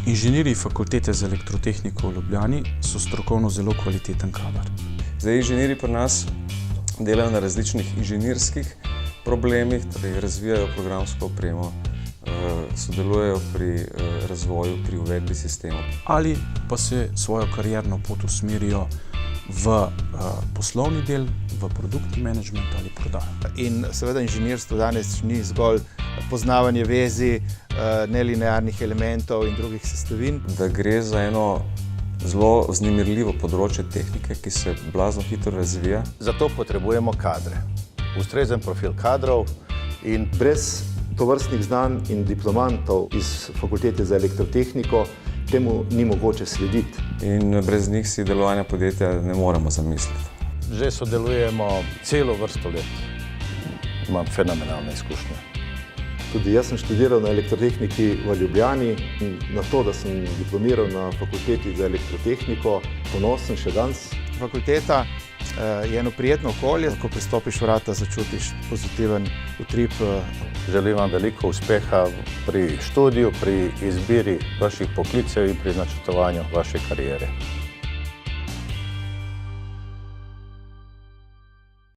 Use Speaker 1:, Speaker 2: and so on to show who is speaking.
Speaker 1: Inženirji Fakultete za elektrotehniko v Ljubljani so strokovno zelo kvaliteten kader.
Speaker 2: Zdaj, inženirji pri nas delajo na različnih inženirskih problemih, torej razvijajo programsko opremo, sodelujejo pri razvoju, pri uvedbi sistemov.
Speaker 1: Ali pa se svojo karierno pot usmerijo v poslovni del, v produktni menedžment ali prodajo.
Speaker 3: In seveda inženirstvo danes ni zgolj poznavanje vezi, nelinearnih elementov in drugih sestavin.
Speaker 2: Da gre za eno zelo vznemirljivo področje tehnike, ki se blazno hitro razvija.
Speaker 4: Zato potrebujemo kadre, ustrezen profil kadrov in
Speaker 5: brez tovrstnih znanj in diplomantov iz Fakultete za elektrotehniko temu ni mogoče slediti.
Speaker 2: In brez njih si delovanja podjetja ne moremo zamisliti.
Speaker 4: že sodelujemo celo vrsto let. Imam fenomenalne izkušnje.
Speaker 5: Tudi jaz sem študiral na elektrotehniki v Ljubljani in na to, da sem diplomiral na Fakulteti za elektrotehniko, ponosen še danes.
Speaker 3: Fakulteta je eno prijetno okolje, ko pristopiš vrata, začutiš pozitiven utrip.
Speaker 4: Želim vam veliko uspeha pri študiju, pri izbiri vaših poklicev in pri načrtovanju vaše kariere.